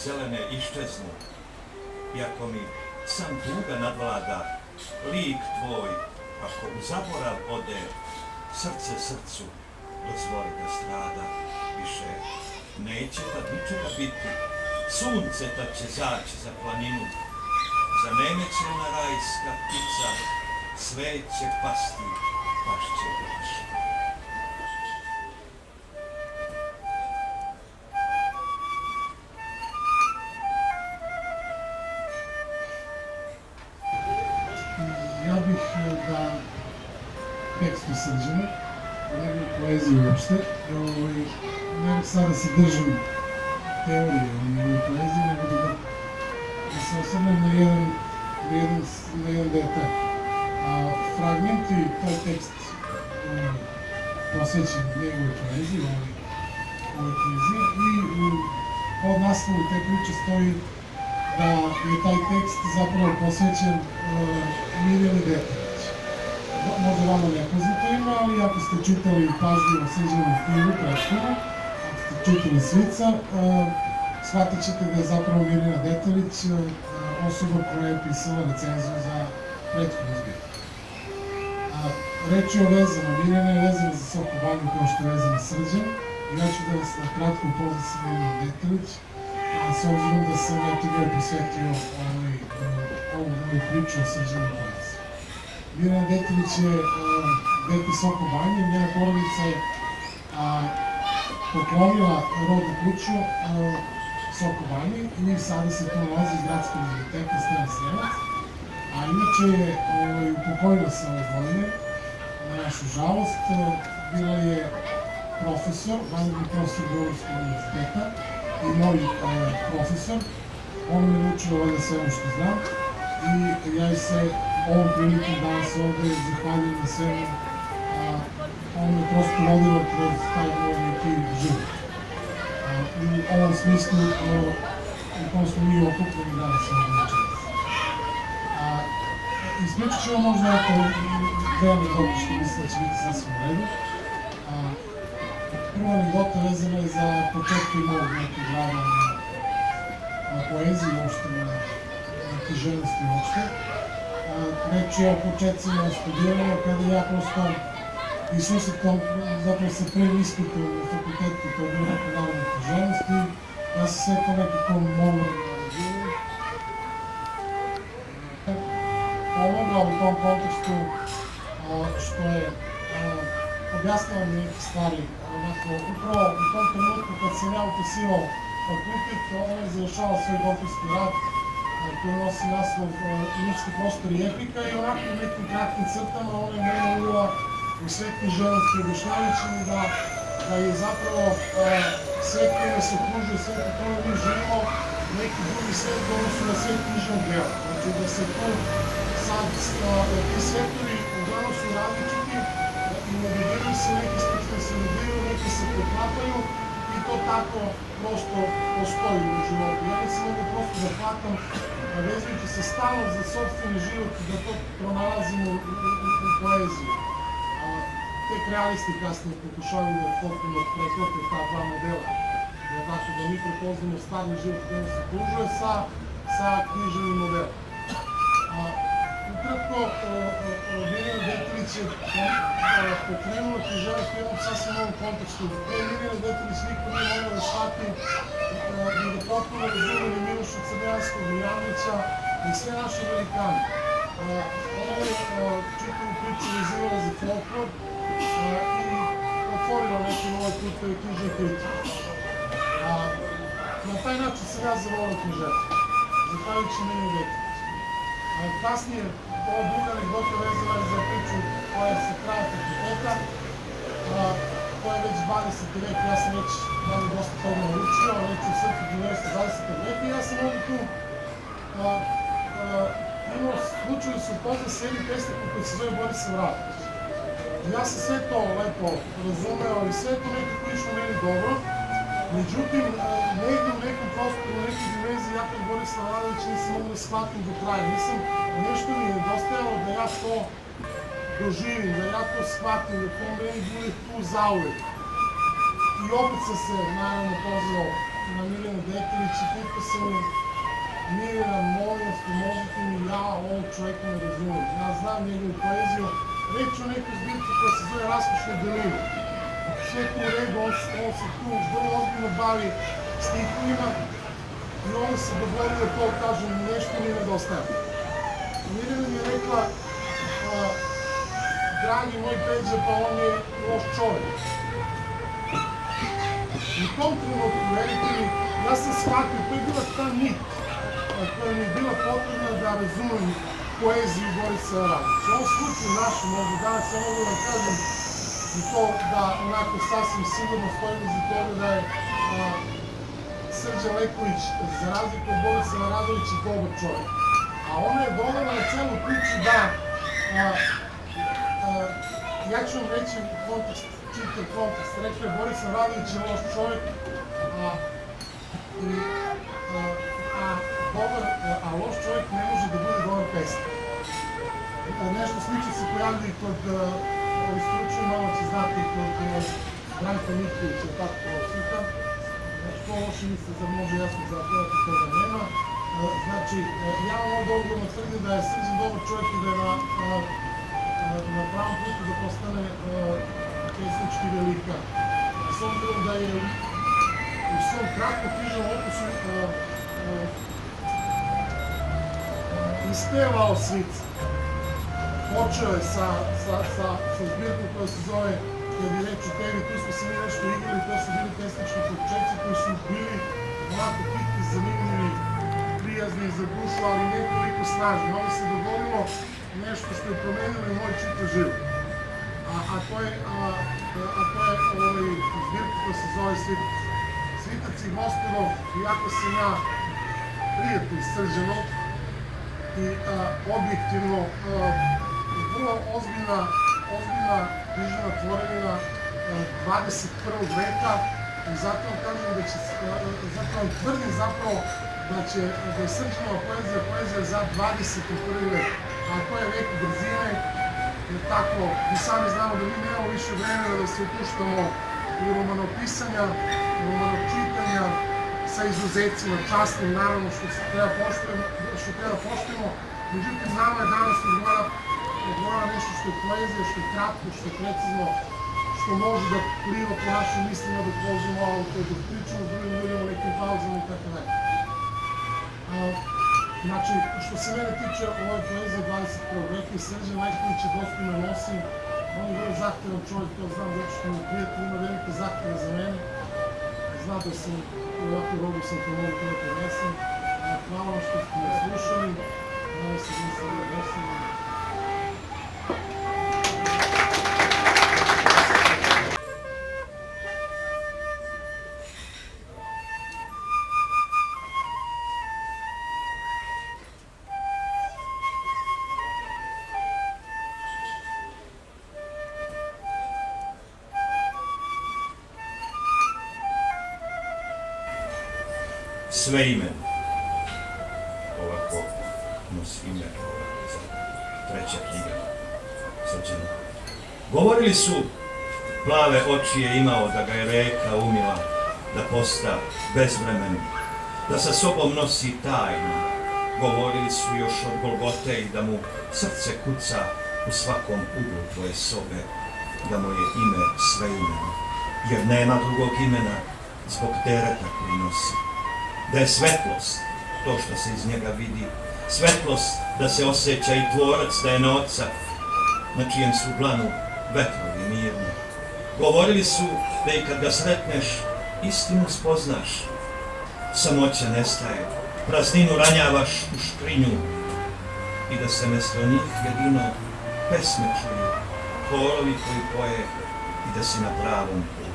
zelene iščeznu, iako mi sam tuga nadvlada, lik tvoj, ako u zaborav ode, srce srcu dozvoli da strada, više neće tad ničega biti, sunce tad će zaći za planinu, zanemeće ona rajska ptica, sve će pasti, pašće baš. Ja bih da tekstu Srđana, ne bih poeziju uopšte, ne bih sada se držim teorije o njegovoj poeziji, nego da se osvrnem na jedan detalj. Fragmenti, taj tekst posvećen njegovoj poeziji, ovoj knjizi, i u podnaslovu te priče stoji da je taj tekst zapravo posvećen Mirjani Deteljić. Možda vama nepoznato ima, ali ako ste čitali pažljivo Srđanovu knjigu prethodno, ako ste čitali Svica, shvatit ćete da je zapravo Mirjana Deteljić osoba koja je pisala recenziju za prethodnu zbirku. Reč je o vezama, Mirjana je vezana za Soko Banju kao što je vezana Srđan, i ja ću da vas na kratko upoznam sa Mirjanom Deteljić, s obzirom da sam najprije posvetio ovu priču o Srđanu poeziji. Mirjana Deteljić je dete Soko Banje, njena porodica je poklonila rodnu kuću Soko Banji i sada se tu nalazi gradska biblioteka Stena Srenac, a inače je upokojila se ove godine, na našu žalost. Bila je profesor, vanredni profesor Beogradskog univerziteta i moj profesor. On me naučio valjda svemu što znam i ja se ovom prilikom danas ovde zahvaljujem na svemu. On me prosto vodila kroz taj moj neki život. U ovom smislu u kom smo mi okupljeni danas ovdje večeras. Ispričat ću vam možda dve anegdote što mislim da će biti sasvim u redu. Prva anegdota vezana je za početke mog nekog rada na poeziji, uopšte na književnosti uopšte. Reč je o početcima studiranja, kada ja prosto i susretom, zapravo sa prvim ispitom na fakultetu, to je bilo neko narodne književnosti, ja sam sve to nekako mogu da razumijem. Pomogla u tom kontekstu što je objasnila mi neke stvari, upravo u tom trenutku kad sam ja upisivao fakultet, ona je završala svoj doktorski rad koji nosi naslov Ljudski prostor i epika, i onako u nekim kratkim crtama ona je mene uvela u svet književnosti, objašnjavajući mi da je zapravo svet koji nas okružuje, svet u kojem mi živimo, neki drugi svet u odnosu na svet književnog dela. Znači da se tu sad ti svetovi uglavnom su različiti i ne dodiraju se, neki slučaje se dodiraju, neki se preklapaju i to tako prosto postoji u životu. Ja ne se mogu prosto da hvatam, vezujući se stalno za sopstveni život, da to pronalazimo u poeziji. Tek realisti kasnije pokušavaju da potpuno preklope ta dva modela. Znači da mi prepoznamo stvarni život koji nas okružuje sa književnim modelom. Ukratko, Mirjana Deteljić je pokrenula književnost u jednom sasvim novom kontekstu. Mirjana Deteljić niko nije mogla da shvati i da potpuno razumeli Miloša Crnjanskog, Mijanovića i sve naše velikane. Ona je čitavu priču vezivala za folklor i otvorila neke nove puteve knjižne kritike. Na taj način sam ja zavolio književnost, zahvaljujući Mirjani Deteljić. Kasnije, ova druga anegdota vezana je za priču koja se kraja fakulteta, koja je već 20. vek, ja sam već dosta toga naučio, već u srpsku književnosti 20. veka, i ja sam ovdje tu imao slučaju da se upozna s jednim pesnikom koji se zove Borislav Radović. Ja sam sve to lepo razumeo i sve to nekako išlo meni dobro, međutim, negdje u nekom prostoru, u nekoj dimenziji, ja kod Borislava Radovića nisam mogu da shvatim do kraja. Nešto mi je nedostajalo da ja to doživim, da ja to shvatim, da to meni bude tu zauvek. I opet sam se, naravno, pozvao na Mirjanu Dekelić i pita se mu: Mirjana, molim vas, pomozite mi, ja ovog čovjeka ne razumijem. Ja znam njegovu poeziju, reći ću neku zbirku koja se zove Raskošne doline. Sve tu u redu, on se tu vrlo ozbiljno bavi stihovima i onda se dogovorio to, kažem, nešto mi nedostaje. Mirjana mi je rekla: dragi moj Peđa, pa on je loš čovjek. U tom trenutku, verite mi, ja sam shvatio, to je bila ta nit koja mi je bila potrebna da razumem poeziju Borisa Aradovića. U ovom slučaju našem, možda danas ja mogu da kažem i to da onako sasvim sigurno stojim iza toga da je Srđan Leković, za razliku od Borisa Aradovića, dobar čovjek. A ona je dodala na celu priču da, ja ću vam reći kontekst, čitav kontekst, rekla je Boris Aradović je loš čovjek, a loš čovjek ne može da bude dobar pesnik. Nešto slično se pojavlja i kod ovih stručnih, malo će znati kod Branka Mitkovića, tako prosvita. To loše misle da može jasno zapevati, toga nema. Znači, ja vam ovdje odgovorno tvrdim da je Srđan dobar čovjek i da je na pravom putu da postane pesnički velika. S obzirom da je u svom kratkom knjižnom opusu ispevao Svice. Počeo je sa zbirkom koja se zove Kad je reč o tebi, tu smo se mi nešto igrali, to su bili pesnički početci koji su bili onako pitki, zanimljivi, prijazni za dušu, ali ne toliko snažni. Onda se dogodilo nešto što je promenilo moj čitav život. A to je zbirka koja se zove Svitac. Svitac i gospodo, iako sam ja prijatelj Srđanov i objektivno vrlo ozbiljna književna tvorevina 21. veka i zato vam kažem da će, zato vam tvrdim zapravo da je Srđanova poezija za 21. vek, a to je vek brzine, jer tako, mi sami znamo da mi nemamo više vremena da se upuštamo u romanopisanja, romanočitanja sa izuzecima, častnim, naravno, što treba poštujemo, međutim, nama je danas odgovara nešto što je poezija, što je kratko, što je precizno, što može da pliva po našim mislima, da požemo auto, da pričamo s drugim ljudima, nekim pauzama i tako dalje. Znači, što se mene tiče, ovo je poezija 21. veka i Srđan Leković je dostojno nosim. On je vrlo zahtevan čovjek, to znam, zato što mi prijatelj ima velike zahteve za mene. Zna da sam, u ovakvu robu sam to mogu da prenesem. Hvala vam što ste me slušali. Hvala se da sam da nosim. Sve ime, ovako nosi ime za treća knjiga Srđana. Govorili su, plave oči je imao da ga je reka umila, da posta bezvremen, da sa sobom nosi tajnu. Govorili su još od Golgote i da mu srce kuca u svakom uglu tvoje sobe, da mu je ime sve imeno, jer nema drugog imena zbog tereta koji nosi. Da je svetlost to što se iz njega vidi, svetlost da se osjeća i tvorac da je noca, na čijem su planu vetrovi mirni. Govorili su da i kad ga sretneš, istinu spoznaš, samoća nestaje, prazninu ranjavaš u škrinju i da se mesto njih jedino pesme čuju, horovi koji poje i da si na pravom putu.